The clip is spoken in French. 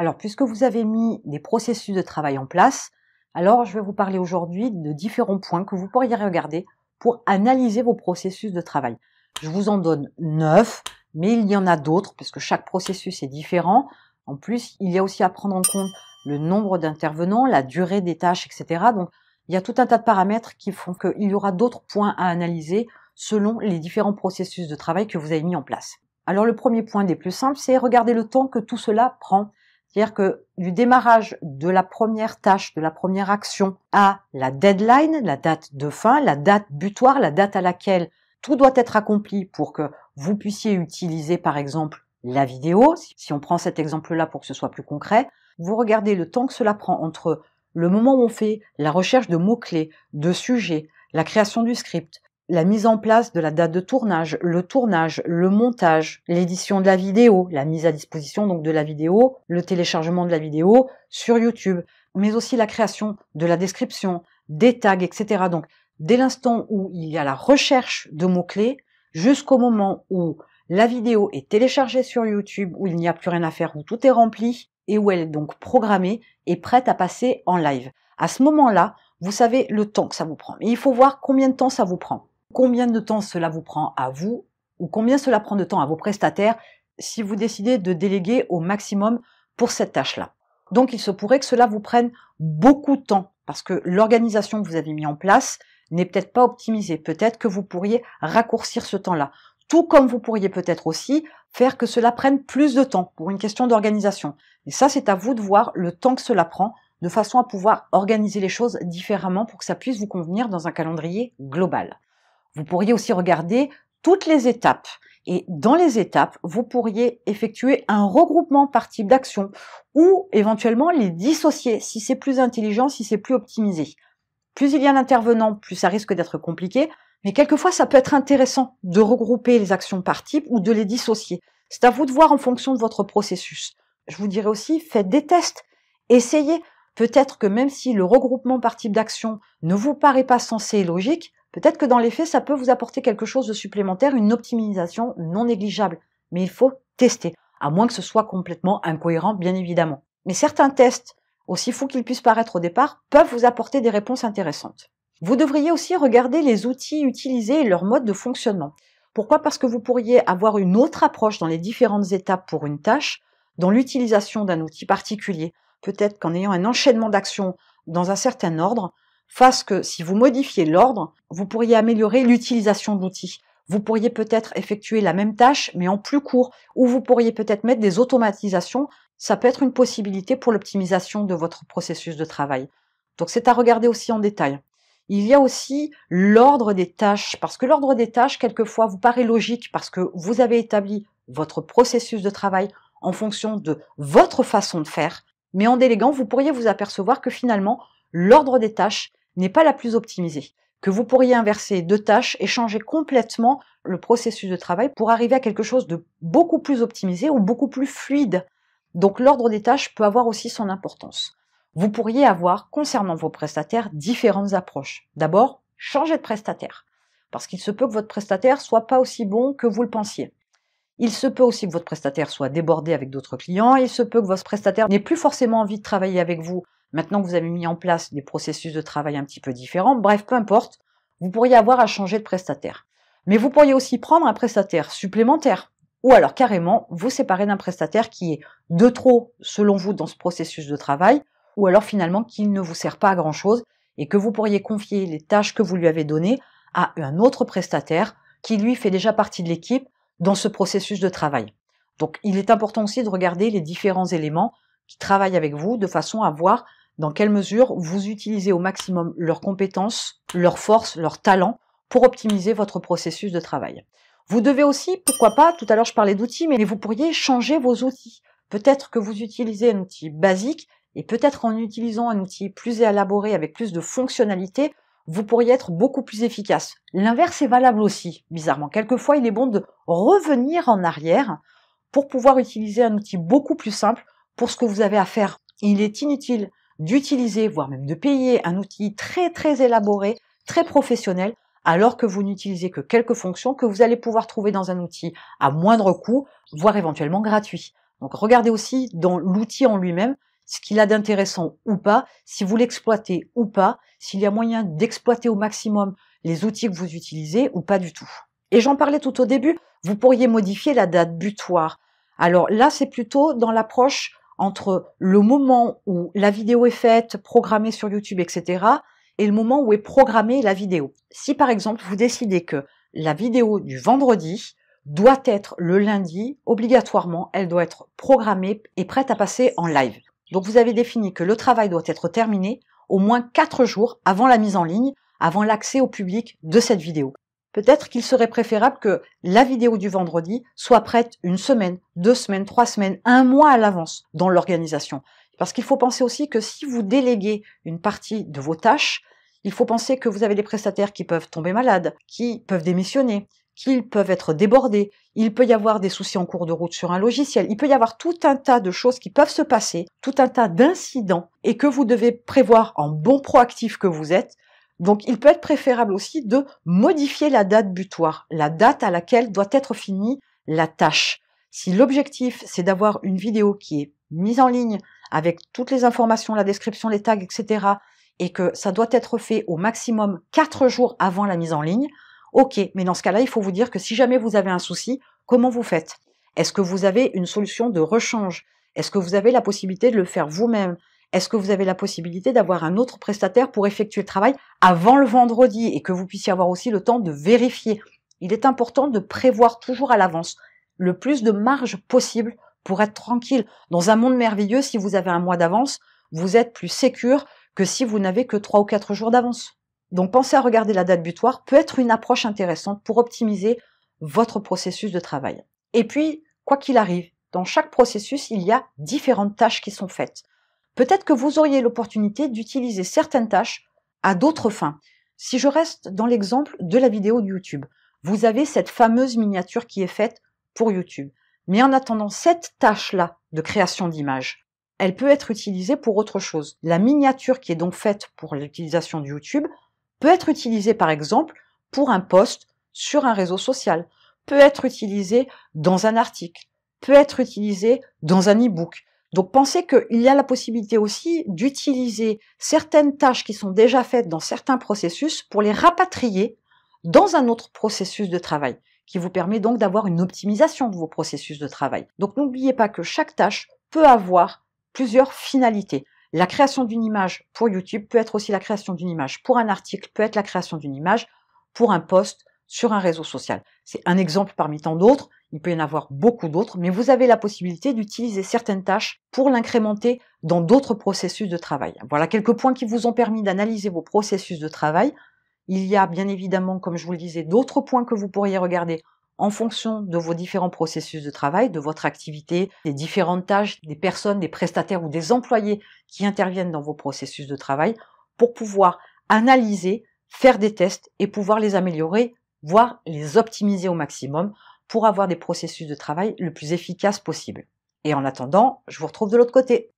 Alors, puisque vous avez mis des processus de travail en place, alors je vais vous parler aujourd'hui de différents points que vous pourriez regarder pour analyser vos processus de travail. Je vous en donne 9, mais il y en a d'autres, parce que chaque processus est différent. En plus, il y a aussi à prendre en compte le nombre d'intervenants, la durée des tâches, etc. Donc, il y a tout un tas de paramètres qui font qu'il y aura d'autres points à analyser selon les différents processus de travail que vous avez mis en place. Alors, le premier point des plus simples, c'est regarder le temps que tout cela prend. C'est-à-dire que du démarrage de la première tâche, de la première action à la deadline, la date de fin, la date butoir, la date à laquelle tout doit être accompli pour que vous puissiez utiliser par exemple la vidéo. Si on prend cet exemple-là pour que ce soit plus concret, vous regardez le temps que cela prend entre le moment où on fait la recherche de mots-clés, de sujets, la création du script, la mise en place de la date de tournage, le montage, l'édition de la vidéo, la mise à disposition donc de la vidéo, le téléchargement de la vidéo sur YouTube, mais aussi la création de la description, des tags, etc. Donc, dès l'instant où il y a la recherche de mots-clés, jusqu'au moment où la vidéo est téléchargée sur YouTube, où il n'y a plus rien à faire, où tout est rempli, et où elle est donc programmée et prête à passer en live. À ce moment-là, vous savez le temps que ça vous prend. Et il faut voir combien de temps ça vous prend. Combien de temps cela vous prend à vous, ou combien cela prend de temps à vos prestataires si vous décidez de déléguer au maximum pour cette tâche-là. Donc il se pourrait que cela vous prenne beaucoup de temps, parce que l'organisation que vous avez mis en place n'est peut-être pas optimisée. Peut-être que vous pourriez raccourcir ce temps-là. Tout comme vous pourriez peut-être aussi faire que cela prenne plus de temps pour une question d'organisation. Et ça, c'est à vous de voir le temps que cela prend, de façon à pouvoir organiser les choses différemment pour que ça puisse vous convenir dans un calendrier global. Vous pourriez aussi regarder toutes les étapes. Et dans les étapes, vous pourriez effectuer un regroupement par type d'action ou éventuellement les dissocier si c'est plus intelligent, si c'est plus optimisé. Plus il y a d'intervenants, plus ça risque d'être compliqué, mais quelquefois ça peut être intéressant de regrouper les actions par type ou de les dissocier. C'est à vous de voir en fonction de votre processus. Je vous dirais aussi, faites des tests. Essayez. Peut-être que même si le regroupement par type d'action ne vous paraît pas sensé et logique, peut-être que dans les faits, ça peut vous apporter quelque chose de supplémentaire, une optimisation non négligeable. Mais il faut tester, à moins que ce soit complètement incohérent, bien évidemment. Mais certains tests, aussi fous qu'ils puissent paraître au départ, peuvent vous apporter des réponses intéressantes. Vous devriez aussi regarder les outils utilisés et leur mode de fonctionnement. Pourquoi ? Parce que vous pourriez avoir une autre approche dans les différentes étapes pour une tâche, dans l'utilisation d'un outil particulier. Peut-être qu'en ayant un enchaînement d'actions dans un certain ordre, fasse que si vous modifiez l'ordre, vous pourriez améliorer l'utilisation de l'outil. Vous pourriez peut-être effectuer la même tâche, mais en plus court, ou vous pourriez peut-être mettre des automatisations. Ça peut être une possibilité pour l'optimisation de votre processus de travail. Donc c'est à regarder aussi en détail. Il y a aussi l'ordre des tâches, parce que l'ordre des tâches, quelquefois, vous paraît logique, parce que vous avez établi votre processus de travail en fonction de votre façon de faire, mais en déléguant, vous pourriez vous apercevoir que finalement, l'ordre des tâches n'est pas la plus optimisée, que vous pourriez inverser deux tâches et changer complètement le processus de travail pour arriver à quelque chose de beaucoup plus optimisé ou beaucoup plus fluide. Donc l'ordre des tâches peut avoir aussi son importance. Vous pourriez avoir, concernant vos prestataires, différentes approches. D'abord, changer de prestataire, parce qu'il se peut que votre prestataire soit pas aussi bon que vous le pensiez. Il se peut aussi que votre prestataire soit débordé avec d'autres clients. Il se peut que votre prestataire n'ait plus forcément envie de travailler avec vous maintenant que vous avez mis en place des processus de travail un petit peu différents. Bref, peu importe, vous pourriez avoir à changer de prestataire. Mais vous pourriez aussi prendre un prestataire supplémentaire ou alors carrément vous séparer d'un prestataire qui est de trop selon vous dans ce processus de travail ou alors finalement qu'il ne vous sert pas à grand-chose et que vous pourriez confier les tâches que vous lui avez données à un autre prestataire qui lui fait déjà partie de l'équipe dans ce processus de travail. Donc, il est important aussi de regarder les différents éléments qui travaillent avec vous de façon à voir dans quelle mesure vous utilisez au maximum leurs compétences, leurs forces, leurs talents pour optimiser votre processus de travail. Vous devez aussi, pourquoi pas, tout à l'heure je parlais d'outils, mais vous pourriez changer vos outils. Peut-être que vous utilisez un outil basique et peut-être en utilisant un outil plus élaboré avec plus de fonctionnalités, vous pourriez être beaucoup plus efficace. L'inverse est valable aussi, bizarrement. Quelquefois, il est bon de revenir en arrière pour pouvoir utiliser un outil beaucoup plus simple pour ce que vous avez à faire. Il est inutile d'utiliser, voire même de payer un outil très très élaboré, très professionnel, alors que vous n'utilisez que quelques fonctions que vous allez pouvoir trouver dans un outil à moindre coût, voire éventuellement gratuit. Donc regardez aussi dans l'outil en lui-même ce qu'il a d'intéressant ou pas, si vous l'exploitez ou pas, s'il y a moyen d'exploiter au maximum les outils que vous utilisez ou pas du tout. Et j'en parlais tout au début, vous pourriez modifier la date butoir. Alors là, c'est plutôt dans l'approche entre le moment où la vidéo est faite, programmée sur YouTube, etc., et le moment où est programmée la vidéo. Si par exemple, vous décidez que la vidéo du vendredi doit être le lundi, obligatoirement, elle doit être programmée et prête à passer en live. Donc vous avez défini que le travail doit être terminé au moins 4 jours avant la mise en ligne, avant l'accès au public de cette vidéo. Peut-être qu'il serait préférable que la vidéo du vendredi soit prête 1 semaine, 2 semaines, 3 semaines, 1 mois à l'avance dans l'organisation. Parce qu'il faut penser aussi que si vous déléguez une partie de vos tâches, il faut penser que vous avez des prestataires qui peuvent tomber malades, qui peuvent démissionner, qu'ils peuvent être débordés, il peut y avoir des soucis en cours de route sur un logiciel, il peut y avoir tout un tas de choses qui peuvent se passer, tout un tas d'incidents et que vous devez prévoir en bon proactif que vous êtes. Donc il peut être préférable aussi de modifier la date butoir, la date à laquelle doit être finie la tâche. Si l'objectif c'est d'avoir une vidéo qui est mise en ligne avec toutes les informations, la description, les tags, etc. et que ça doit être fait au maximum 4 jours avant la mise en ligne, ok, mais dans ce cas-là, il faut vous dire que si jamais vous avez un souci, comment vous faites? Est-ce que vous avez une solution de rechange? Est-ce que vous avez la possibilité de le faire vous-même? Est-ce que vous avez la possibilité d'avoir un autre prestataire pour effectuer le travail avant le vendredi et que vous puissiez avoir aussi le temps de vérifier? Il est important de prévoir toujours à l'avance le plus de marge possible pour être tranquille. Dans un monde merveilleux, si vous avez un mois d'avance, vous êtes plus sécure que si vous n'avez que 3 ou 4 jours d'avance. Donc pensez à regarder la date butoir, peut être une approche intéressante pour optimiser votre processus de travail. Et puis, quoi qu'il arrive, dans chaque processus, il y a différentes tâches qui sont faites. Peut-être que vous auriez l'opportunité d'utiliser certaines tâches à d'autres fins. Si je reste dans l'exemple de la vidéo de YouTube, vous avez cette fameuse miniature qui est faite pour YouTube. Mais en attendant, cette tâche-là de création d'images, elle peut être utilisée pour autre chose. La miniature qui est donc faite pour l'utilisation de YouTube peut être utilisée par exemple pour un post sur un réseau social, peut être utilisée dans un article, peut être utilisée dans un e-book. Donc pensez qu'il y a la possibilité aussi d'utiliser certaines tâches qui sont déjà faites dans certains processus pour les rapatrier dans un autre processus de travail, qui vous permet donc d'avoir une optimisation de vos processus de travail. Donc n'oubliez pas que chaque tâche peut avoir plusieurs finalités. La création d'une image pour YouTube peut être aussi la création d'une image pour un article, peut être la création d'une image pour un post sur un réseau social. C'est un exemple parmi tant d'autres, il peut y en avoir beaucoup d'autres, mais vous avez la possibilité d'utiliser certaines tâches pour l'incrémenter dans d'autres processus de travail. Voilà quelques points qui vous ont permis d'analyser vos processus de travail. Il y a bien évidemment, comme je vous le disais, d'autres points que vous pourriez regarder en fonction de vos différents processus de travail, de votre activité, des différentes tâches, des personnes, des prestataires ou des employés qui interviennent dans vos processus de travail pour pouvoir analyser, faire des tests et pouvoir les améliorer, voire les optimiser au maximum pour avoir des processus de travail le plus efficaces possible. Et en attendant, je vous retrouve de l'autre côté.